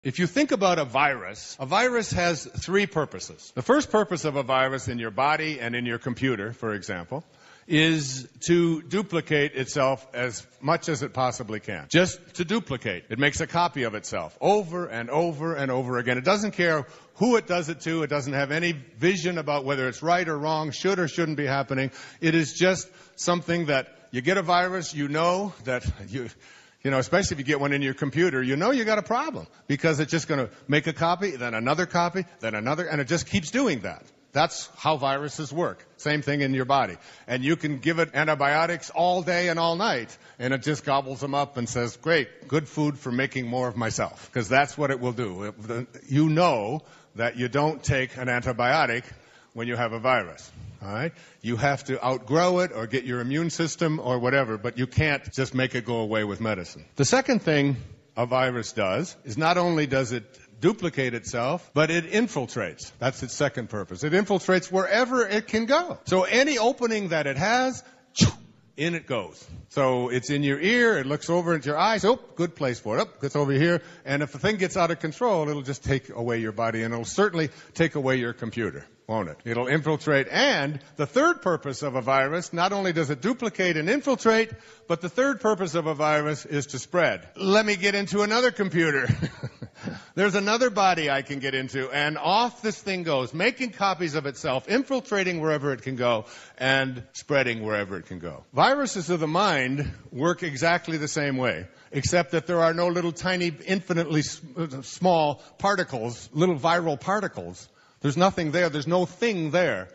If you think about a virus has three purposes. The first purpose of a virus in your body and in your computer, for example, is to duplicate itself as much as it possibly can. Just to duplicate. It makes a copy of itself over and over and over again. It doesn't care who it does it to. It doesn't have any vision about whether it's right or wrong, should or shouldn't be happening. It is just something that you get a virus, you know that you know, especially if you get one in your computer, you know you got a problem because it's just going to make a copy, then another copy, then another, and it just keeps doing that. That's how viruses work. Same thing in your body. And you can give it antibiotics all day and all night, and it just gobbles them up and says, great, good food for making more of myself. Because that's what it will do. You know that you don't take an antibiotic when you have a virus. All right? You have to outgrow it or get your immune system or whatever, but you can't just make it go away with medicine. The second thing a virus does is not only does it duplicate itself, but it infiltrates. That's its second purpose. It infiltrates wherever it can go. So any opening that it has, in it goes. So it's in your ear, it looks over at your eyes, good place for it, gets over here, and if the thing gets out of control, it'll just take away your body, and it'll certainly take away your computer, won't it? It'll infiltrate, and the third purpose of a virus, not only does it duplicate and infiltrate, but the third purpose of a virus is to spread. Let me get into another computer. There's another body I can get into, and off this thing goes, making copies of itself, infiltrating wherever it can go, and spreading wherever it can go. Viruses of the mind work exactly the same way, except that there are no little tiny, infinitely small particles, little viral particles. There's nothing there. There's no thing there.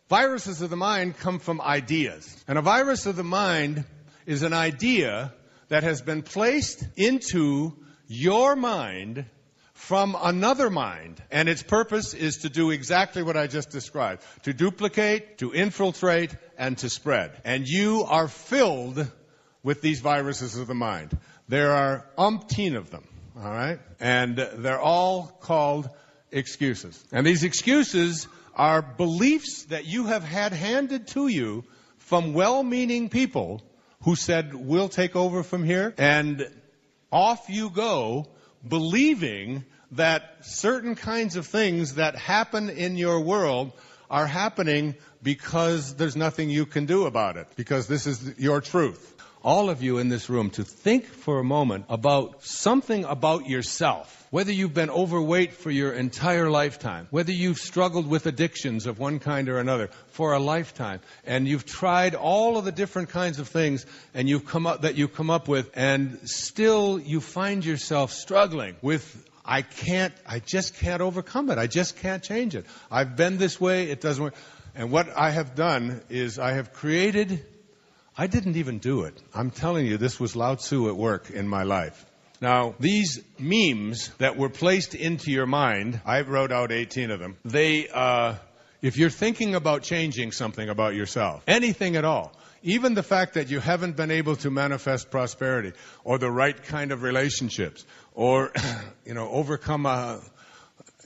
Viruses of the mind come from ideas. And a virus of the mind is an idea that has been placed into your mind from another mind. And its purpose is to do exactly what I just described. To duplicate, to infiltrate, and to spread. And you are filled with these viruses of the mind. There are umpteen of them, all right? And they're all called excuses. And these excuses are beliefs that you have had handed to you from well-meaning people who said, we'll take over from here. And off you go, believing that certain kinds of things that happen in your world are happening because there's nothing you can do about it, because this is your truth. All of you in this room to think for a moment about something about yourself, whether you've been overweight for your entire lifetime, whether you've struggled with addictions of one kind or another for a lifetime, and you've tried all of the different kinds of things and you've come up with, and still you find yourself struggling with, I just can't overcome it. I just can't change it. I've been this way, it doesn't work. And what I have done is I have created, I didn't even do it. I'm telling you, this was Lao Tzu at work in my life. Now, these memes that were placed into your mind, I wrote out 18 of them. If you're thinking about changing something about yourself, anything at all, even the fact that you haven't been able to manifest prosperity or the right kind of relationships or, overcome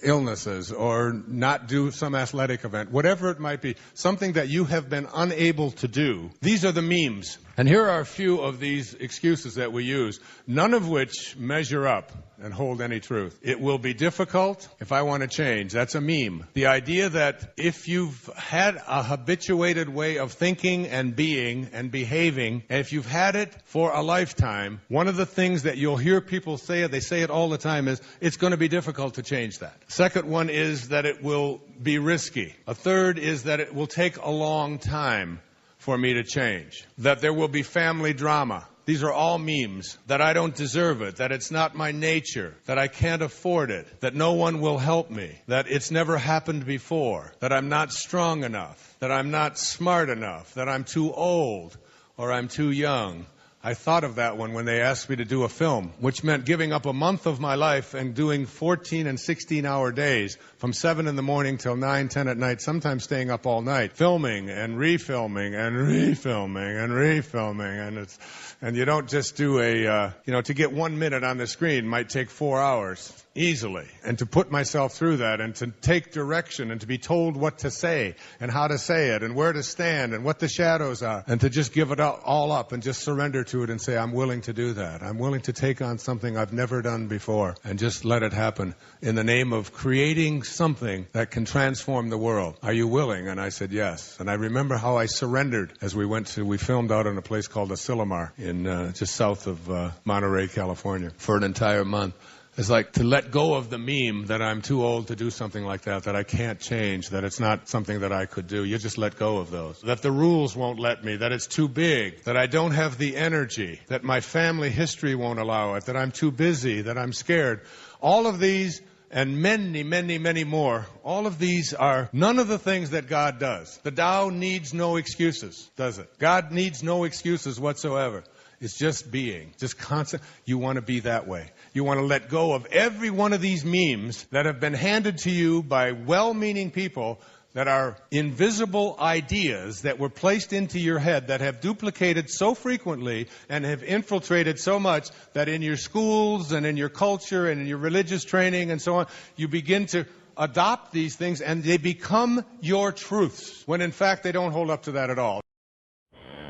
illnesses or not do some athletic event, whatever it might be, something that you have been unable to do. These are the memes. And here are a few of these excuses that we use, none of which measure up and hold any truth. It will be difficult if I want to change. That's a meme. The idea that if you've had a habituated way of thinking and being and behaving, and if you've had it for a lifetime, one of the things that you'll hear people say, they say it all the time, is it's going to be difficult to change that. Second one is that it will be risky. A third is that it will take a long time for me to change, that there will be family drama. These are all memes, that I don't deserve it, that it's not my nature, that I can't afford it, that no one will help me, that it's never happened before, that I'm not strong enough, that I'm not smart enough, that I'm too old or I'm too young. I thought of that one when they asked me to do a film, which meant giving up a month of my life and doing 14 and 16-hour days from 7 in the morning till 9, 10 at night, sometimes staying up all night, filming and refilming and refilming and refilming. And you don't just do to get 1 minute on the screen might take 4 hours. easily, and to put myself through that, and to take direction, and to be told what to say, and how to say it, and where to stand, and what the shadows are, and to just give it all up, and just surrender to it, and say, I'm willing to do that. I'm willing to take on something I've never done before, and just let it happen in the name of creating something that can transform the world. Are you willing? And I said, yes. And I remember how I surrendered as we filmed out in a place called Asilomar in just south of Monterey, California, for an entire month. It's like to let go of the meme that I'm too old to do something like that I can't change, that it's not something that I could do. You just let go of those. That the rules won't let me, that it's too big, that I don't have the energy, that my family history won't allow it, that I'm too busy, that I'm scared. All of these, and many, many, many more, all of these are none of the things that God does. The Tao needs no excuses, does it? God needs no excuses whatsoever. It's just being, just constant. You want to be that way. You want to let go of every one of these memes that have been handed to you by well-meaning people that are invisible ideas that were placed into your head that have duplicated so frequently and have infiltrated so much that in your schools and in your culture and in your religious training and so on, you begin to adopt these things and they become your truths, when in fact they don't hold up to that at all.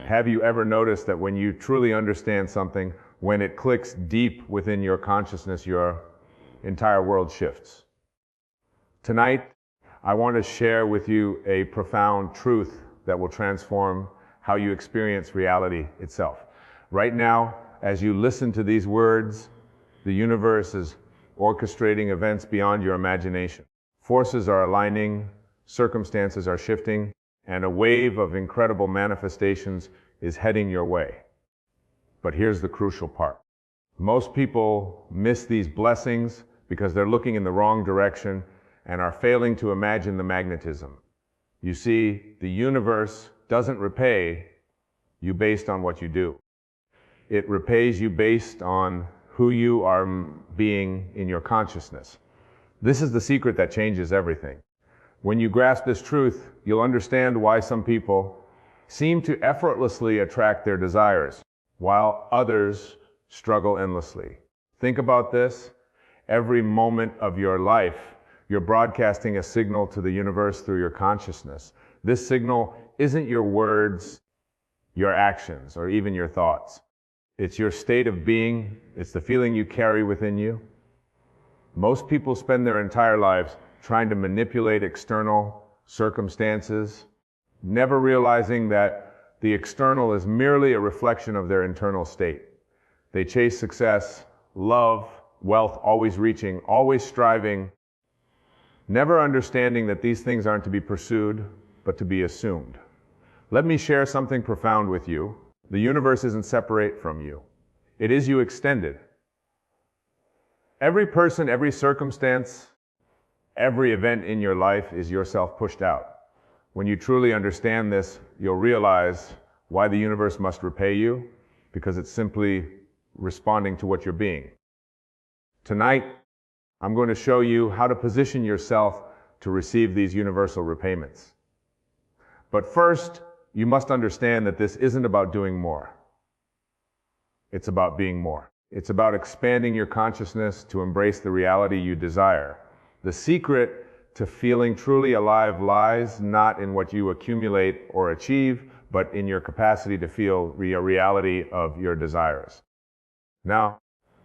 Have you ever noticed that when you truly understand something, when it clicks deep within your consciousness, your entire world shifts? Tonight, I want to share with you a profound truth that will transform how you experience reality itself. Right now, as you listen to these words, the universe is orchestrating events beyond your imagination. Forces are aligning, circumstances are shifting, and a wave of incredible manifestations is heading your way. But here's the crucial part. Most people miss these blessings because they're looking in the wrong direction and are failing to imagine the magnetism. You see, the universe doesn't repay you based on what you do. It repays you based on who you are being in your consciousness. This is the secret that changes everything. When you grasp this truth, you'll understand why some people seem to effortlessly attract their desires, while others struggle endlessly. Think about this. Every moment of your life, you're broadcasting a signal to the universe through your consciousness. This signal isn't your words, your actions, or even your thoughts. It's your state of being. It's the feeling you carry within you. Most people spend their entire lives trying to manipulate external circumstances, never realizing that the external is merely a reflection of their internal state. They chase success, love, wealth, always reaching, always striving, never understanding that these things aren't to be pursued, but to be assumed. Let me share something profound with you. The universe isn't separate from you. It is you extended. Every person, every circumstance, every event in your life is yourself pushed out. When you truly understand this, you'll realize why the universe must repay you, because it's simply responding to what you're being. Tonight, I'm going to show you how to position yourself to receive these universal repayments. But first, you must understand that this isn't about doing more. It's about being more. It's about expanding your consciousness to embrace the reality you desire. The secret to feeling truly alive lies not in what you accumulate or achieve, but in your capacity to feel the reality of your desires. Now,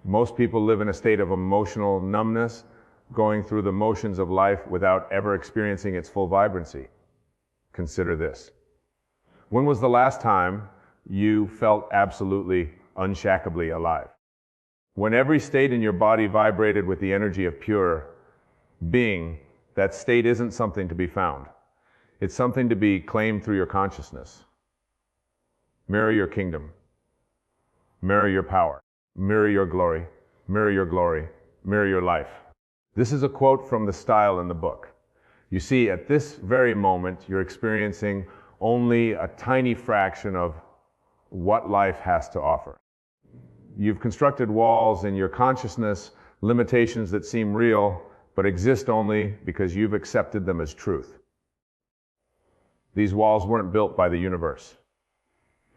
most people live in a state of emotional numbness, going through the motions of life without ever experiencing its full vibrancy. Consider this. When was the last time you felt absolutely unshackably alive? When every state in your body vibrated with the energy of pure being, that state isn't something to be found. It's something to be claimed through your consciousness. Mirror your kingdom. Mirror your power. Mirror your glory. Mirror your glory. Mirror your life. This is a quote from the style in the book. You see, at this very moment, you're experiencing only a tiny fraction of what life has to offer. You've constructed walls in your consciousness, limitations that seem real, but exist only because you've accepted them as truth. These walls weren't built by the universe.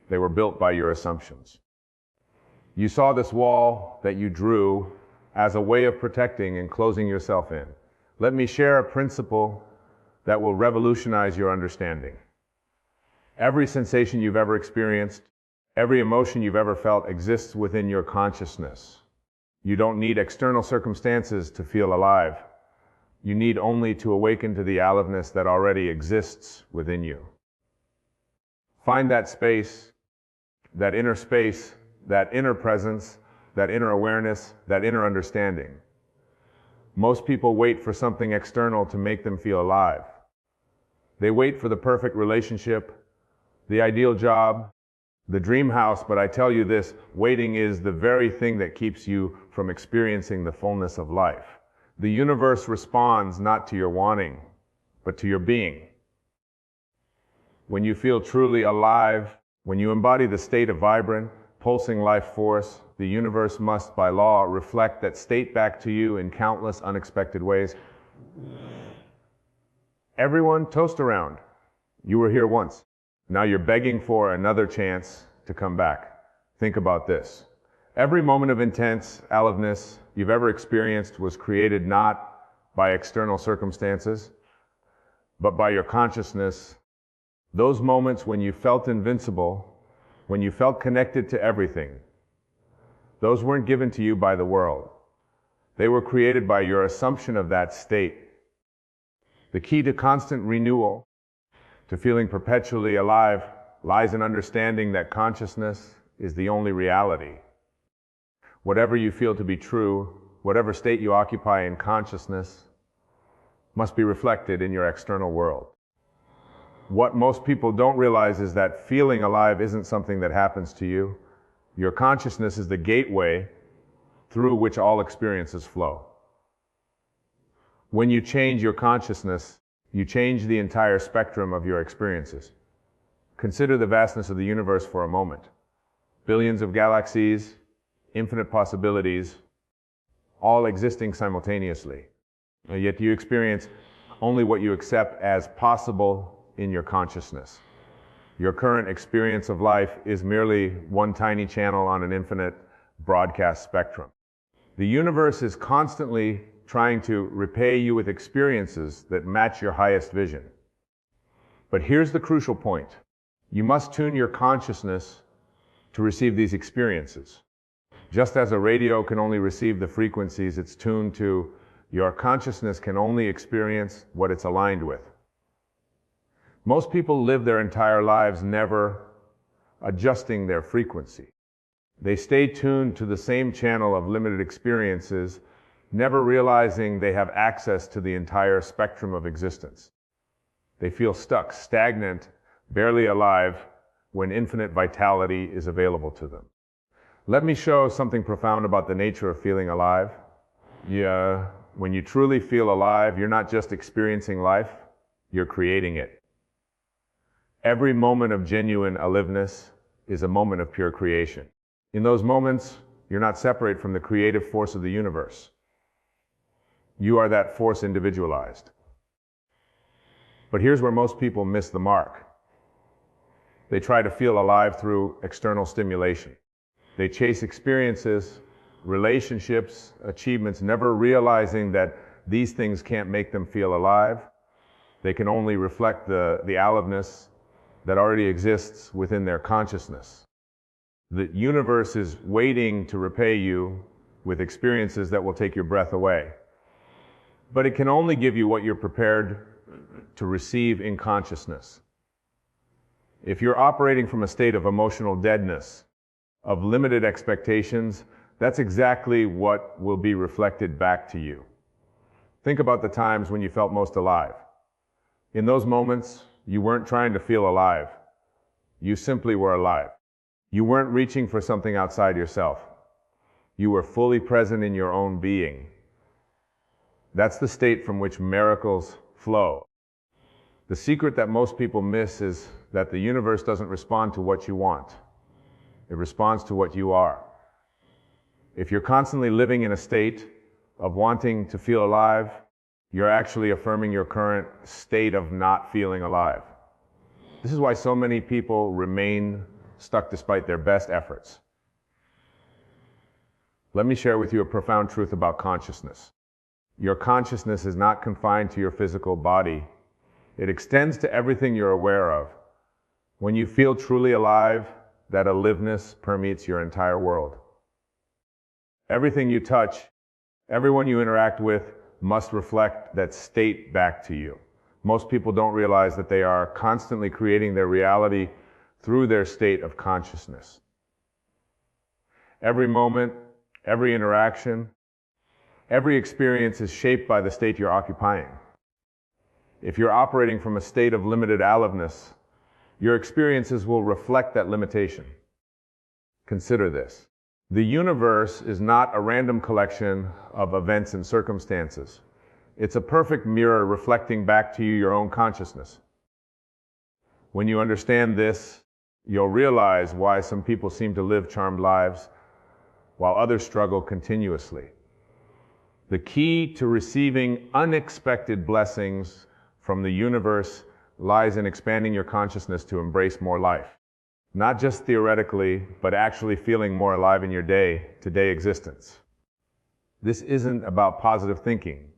They were built by your assumptions. You saw this wall that you drew as a way of protecting and closing yourself in. Let me share a principle that will revolutionize your understanding. Every sensation you've ever experienced, every emotion you've ever felt exists within your consciousness. You don't need external circumstances to feel alive. You need only to awaken to the aliveness that already exists within you. Find that space, that inner presence, that inner awareness, that inner understanding. Most people wait for something external to make them feel alive. They wait for the perfect relationship, the ideal job, the dream house, but I tell you this, waiting is the very thing that keeps you from experiencing the fullness of life. The universe responds not to your wanting, but to your being. When you feel truly alive, when you embody the state of vibrant, pulsing life force, the universe must, by law, reflect that state back to you in countless unexpected ways. Everyone, toast around. You were here once. Now you're begging for another chance to come back. Think about this. Every moment of intense aliveness you've ever experienced was created not by external circumstances, but by your consciousness. Those moments when you felt invincible, when you felt connected to everything, those weren't given to you by the world. They were created by your assumption of that state. The key to constant renewal, to feeling perpetually alive, lies in understanding that consciousness is the only reality. Whatever you feel to be true, whatever state you occupy in consciousness, must be reflected in your external world. What most people don't realize is that feeling alive isn't something that happens to you. Your consciousness is the gateway through which all experiences flow. When you change your consciousness, you change the entire spectrum of your experiences. Consider the vastness of the universe for a moment. Billions of galaxies, infinite possibilities, all existing simultaneously. Yet you experience only what you accept as possible in your consciousness. Your current experience of life is merely one tiny channel on an infinite broadcast spectrum. The universe is constantly trying to repay you with experiences that match your highest vision. But here's the crucial point. You must tune your consciousness to receive these experiences. Just as a radio can only receive the frequencies it's tuned to, your consciousness can only experience what it's aligned with. Most people live their entire lives never adjusting their frequency. They stay tuned to the same channel of limited experiences, never realizing they have access to the entire spectrum of existence. They feel stuck, stagnant, barely alive, when infinite vitality is available to them. Let me show something profound about the nature of feeling alive. When you truly feel alive, you're not just experiencing life, you're creating it. Every moment of genuine aliveness is a moment of pure creation. In those moments, you're not separate from the creative force of the universe. You are that force individualized. But here's where most people miss the mark. They try to feel alive through external stimulation. They chase experiences, relationships, achievements, never realizing that these things can't make them feel alive. They can only reflect the aliveness that already exists within their consciousness. The universe is waiting to repay you with experiences that will take your breath away. But it can only give you what you're prepared to receive in consciousness. If you're operating from a state of emotional deadness, of limited expectations, that's exactly what will be reflected back to you. Think about the times when you felt most alive. In those moments, you weren't trying to feel alive. You simply were alive. You weren't reaching for something outside yourself. You were fully present in your own being. That's the state from which miracles flow. The secret that most people miss is that the universe doesn't respond to what you want. It responds to what you are. If you're constantly living in a state of wanting to feel alive, you're actually affirming your current state of not feeling alive. This is why so many people remain stuck despite their best efforts. Let me share with you a profound truth about consciousness. Your consciousness is not confined to your physical body. It extends to everything you're aware of. When you feel truly alive, that aliveness permeates your entire world. Everything you touch, everyone you interact with, must reflect that state back to you. Most people don't realize that they are constantly creating their reality through their state of consciousness. Every moment, every interaction, every experience is shaped by the state you're occupying. If you're operating from a state of limited aliveness, your experiences will reflect that limitation. Consider this. The universe is not a random collection of events and circumstances. It's a perfect mirror reflecting back to you your own consciousness. When you understand this, you'll realize why some people seem to live charmed lives while others struggle continuously. The key to receiving unexpected blessings from the universe lies in expanding your consciousness to embrace more life. Not just theoretically, but actually feeling more alive in your day-to-day existence. This isn't about positive thinking.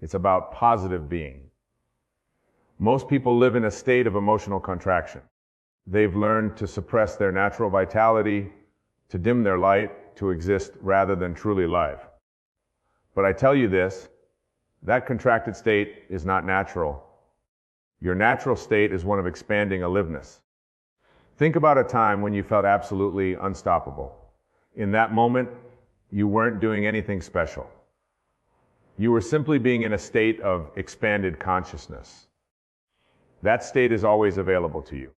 It's about positive being. Most people live in a state of emotional contraction. They've learned to suppress their natural vitality, to dim their light, to exist rather than truly live. But I tell you this, that contracted state is not natural. Your natural state is one of expanding aliveness. Think about a time when you felt absolutely unstoppable. In that moment, you weren't doing anything special. You were simply being in a state of expanded consciousness. That state is always available to you.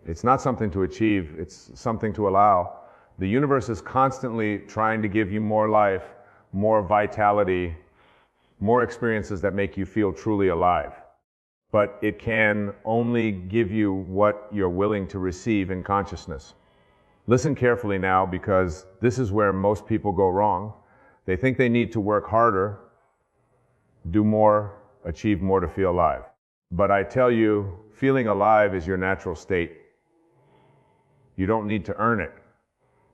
It's not something to achieve, it's something to allow. The universe is constantly trying to give you more life, more vitality, more experiences that make you feel truly alive. But it can only give you what you're willing to receive in consciousness. Listen carefully now, because this is where most people go wrong. They think they need to work harder, do more, achieve more to feel alive. But I tell you, feeling alive is your natural state. You don't need to earn it.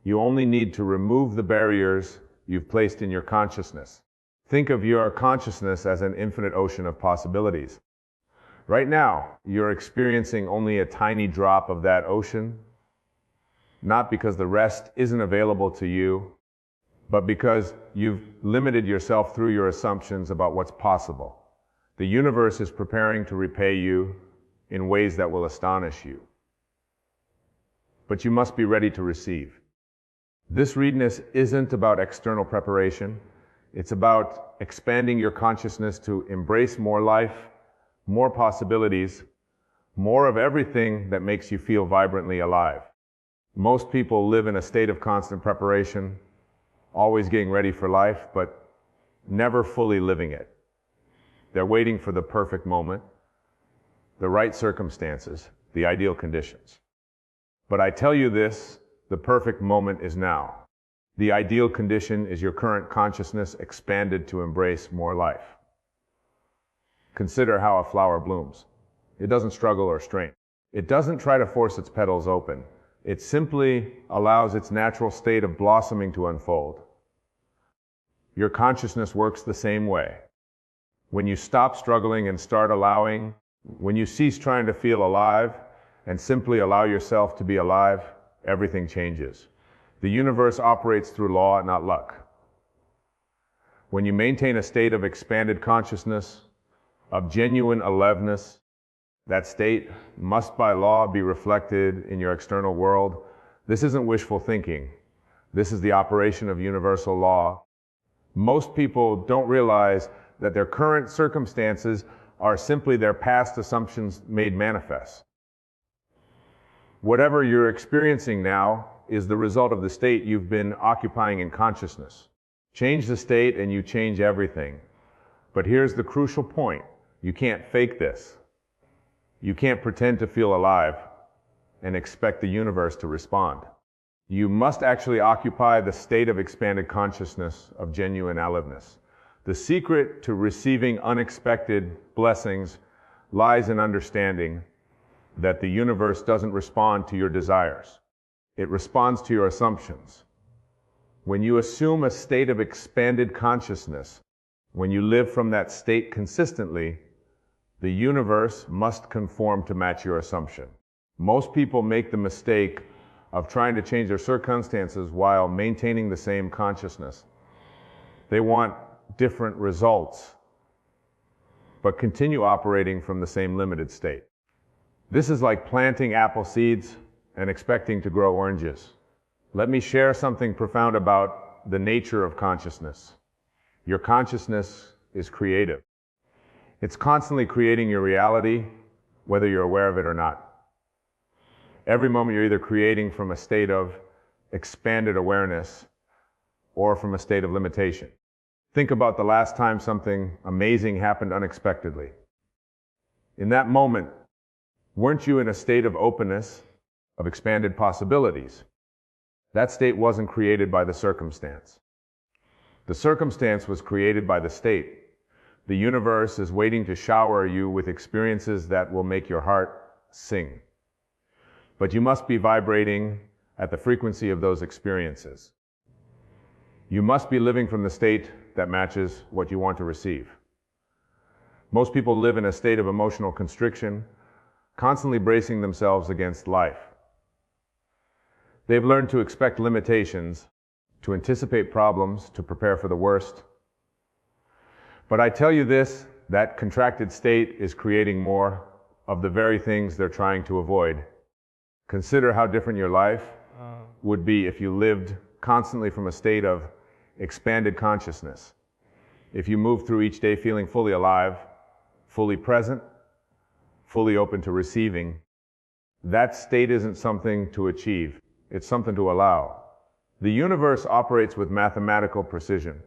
You only need to remove the barriers you've placed in your consciousness. Think of your consciousness as an infinite ocean of possibilities. Right now, you're experiencing only a tiny drop of that ocean, not because the rest isn't available to you, but because you've limited yourself through your assumptions about what's possible. The universe is preparing to repay you in ways that will astonish you. But you must be ready to receive. This readiness isn't about external preparation. It's about expanding your consciousness to embrace more life, more possibilities, more of everything that makes you feel vibrantly alive. Most people live in a state of constant preparation, always getting ready for life, but never fully living it. They're waiting for the perfect moment, the right circumstances, the ideal conditions. But I tell you this, the perfect moment is now. The ideal condition is your current consciousness expanded to embrace more life. Consider how a flower blooms. It doesn't struggle or strain. It doesn't try to force its petals open. It simply allows its natural state of blossoming to unfold. Your consciousness works the same way. When you stop struggling and start allowing, when you cease trying to feel alive and simply allow yourself to be alive, everything changes. The universe operates through law, not luck. When you maintain a state of expanded consciousness, of genuine aliveness, that state must by law be reflected in your external world. This isn't wishful thinking. This is the operation of universal law. Most people don't realize that their current circumstances are simply their past assumptions made manifest. Whatever you're experiencing now is the result of the state you've been occupying in consciousness. Change the state and you change everything. But here's the crucial point. You can't fake this. You can't pretend to feel alive and expect the universe to respond. You must actually occupy the state of expanded consciousness of genuine aliveness. The secret to receiving unexpected blessings lies in understanding that the universe doesn't respond to your desires. It responds to your assumptions. When you assume a state of expanded consciousness, when you live from that state consistently, the universe must conform to match your assumption. Most people make the mistake of trying to change their circumstances while maintaining the same consciousness. They want different results, but continue operating from the same limited state. This is like planting apple seeds and expecting to grow oranges. Let me share something profound about the nature of consciousness. Your consciousness is creative. It's constantly creating your reality, whether you're aware of it or not. Every moment you're either creating from a state of expanded awareness or from a state of limitation. Think about the last time something amazing happened unexpectedly. In that moment, weren't you in a state of openness, of expanded possibilities? That state wasn't created by the circumstance. The circumstance was created by the state. The universe is waiting to shower you with experiences that will make your heart sing. But you must be vibrating at the frequency of those experiences. You must be living from the state that matches what you want to receive. Most people live in a state of emotional constriction, constantly bracing themselves against life. They've learned to expect limitations, to anticipate problems, to prepare for the worst. But I tell you this, that contracted state is creating more of the very things they're trying to avoid. Consider how different your life would be if you lived constantly from a state of expanded consciousness. If you moved through each day feeling fully alive, fully present, fully open to receiving, that state isn't something to achieve, it's something to allow. The universe operates with mathematical precision.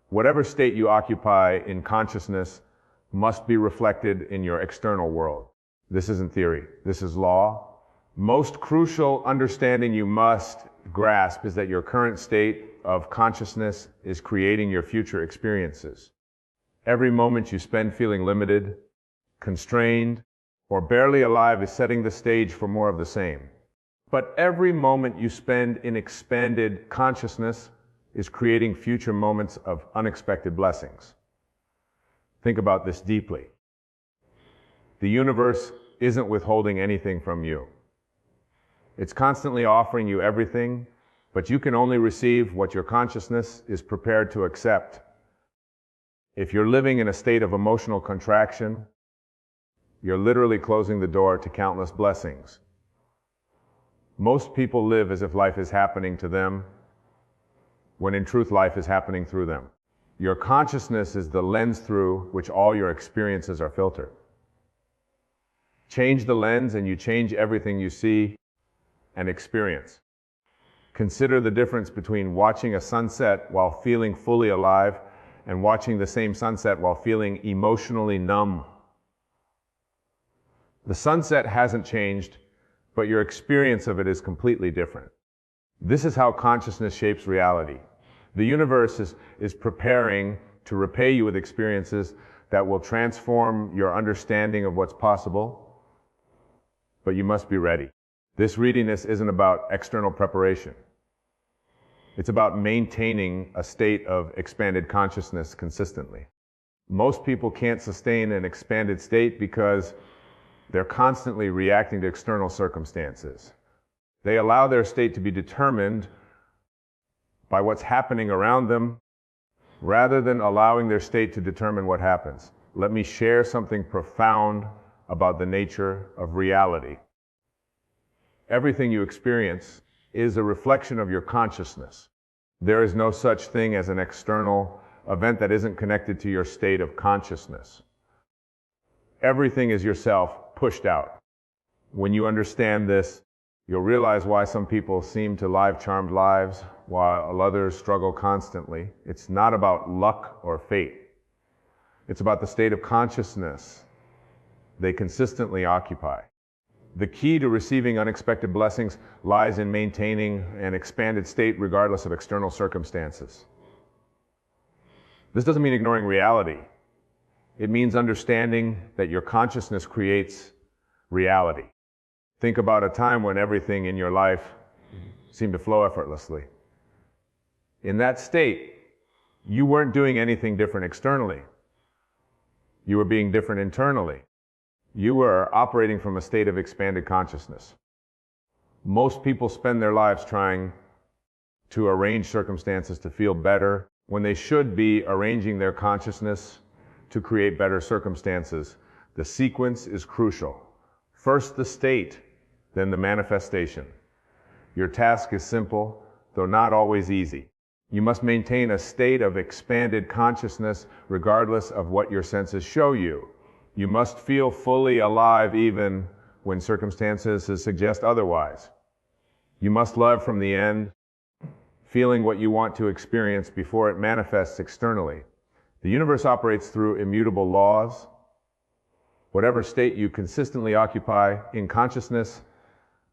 Whatever state you occupy in consciousness must be reflected in your external world. This isn't theory, this is law. Most crucial understanding you must grasp is that your current state of consciousness is creating your future experiences. Every moment you spend feeling limited, constrained, or barely alive is setting the stage for more of the same. But every moment you spend in expanded consciousness is creating future moments of unexpected blessings. Think about this deeply. The universe isn't withholding anything from you. It's constantly offering you everything, but you can only receive what your consciousness is prepared to accept. If you're living in a state of emotional contraction, you're literally closing the door to countless blessings. Most people live as if life is happening to them, when in truth life is happening through them. Your consciousness is the lens through which all your experiences are filtered. Change the lens and you change everything you see and experience. Consider the difference between watching a sunset while feeling fully alive and watching the same sunset while feeling emotionally numb. The sunset hasn't changed, but your experience of it is completely different. This is how consciousness shapes reality. The universe is preparing to repay you with experiences that will transform your understanding of what's possible, but you must be ready. This readiness isn't about external preparation. It's about maintaining a state of expanded consciousness consistently. Most people can't sustain an expanded state because they're constantly reacting to external circumstances. They allow their state to be determined by what's happening around them, rather than allowing their state to determine what happens. Let me share something profound about the nature of reality. Everything you experience is a reflection of your consciousness. There is no such thing as an external event that isn't connected to your state of consciousness. Everything is yourself pushed out. When you understand this, you'll realize why some people seem to live charmed lives while others struggle constantly. It's not about luck or fate. It's about the state of consciousness they consistently occupy. The key to receiving unexpected blessings lies in maintaining an expanded state regardless of external circumstances. This doesn't mean ignoring reality. It means understanding that your consciousness creates reality. Think about a time when everything in your life seemed to flow effortlessly. In that state, you weren't doing anything different externally. You were being different internally. You were operating from a state of expanded consciousness. Most people spend their lives trying to arrange circumstances to feel better when they should be arranging their consciousness to create better circumstances. The sequence is crucial. First the state, then the manifestation. Your task is simple, though not always easy. You must maintain a state of expanded consciousness regardless of what your senses show you. You must feel fully alive even when circumstances suggest otherwise. You must love from the end, feeling what you want to experience before it manifests externally. The universe operates through immutable laws. Whatever state you consistently occupy in consciousness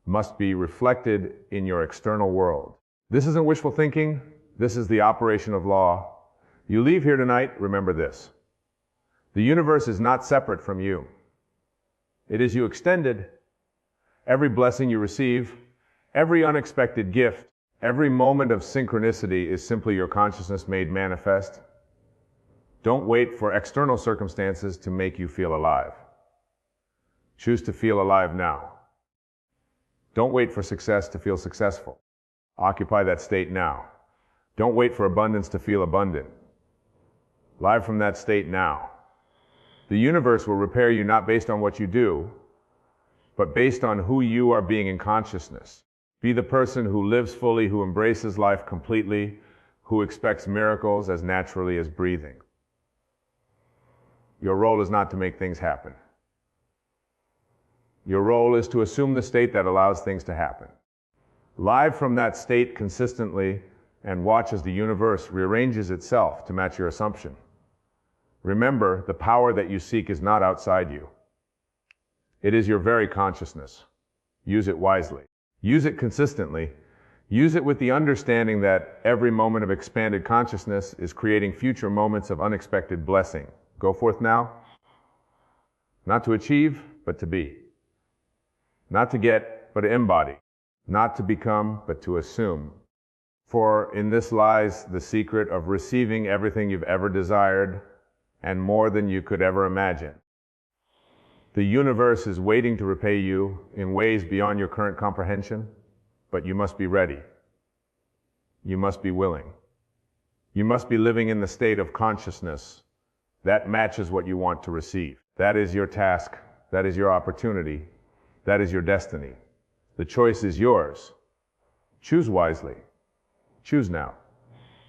must be reflected in your external world. This isn't wishful thinking. This is the operation of law. You leave here tonight, remember this. The universe is not separate from you. It is you extended. Every blessing you receive, every unexpected gift, every moment of synchronicity is simply your consciousness made manifest. Don't wait for external circumstances to make you feel alive. Choose to feel alive now. Don't wait for success to feel successful. Occupy that state now. Don't wait for abundance to feel abundant. Live from that state now. The universe will repair you not based on what you do, but based on who you are being in consciousness. Be the person who lives fully, who embraces life completely, who expects miracles as naturally as breathing. Your role is not to make things happen. Your role is to assume the state that allows things to happen. Live from that state consistently and watch as the universe rearranges itself to match your assumption. Remember, the power that you seek is not outside you. It is your very consciousness. Use it wisely. Use it consistently. Use it with the understanding that every moment of expanded consciousness is creating future moments of unexpected blessing. Go forth now, not to achieve, but to be. Not to get, but to embody. Not to become, but to assume. For in this lies the secret of receiving everything you've ever desired and more than you could ever imagine. The universe is waiting to repay you in ways beyond your current comprehension, but you must be ready. You must be willing. You must be living in the state of consciousness that matches what you want to receive. That is your task. That is your opportunity. That is your destiny. The choice is yours. Choose wisely. Choose now.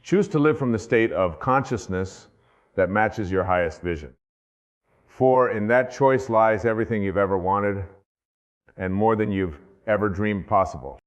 Choose to live from the state of consciousness that matches your highest vision. For in that choice lies everything you've ever wanted and more than you've ever dreamed possible.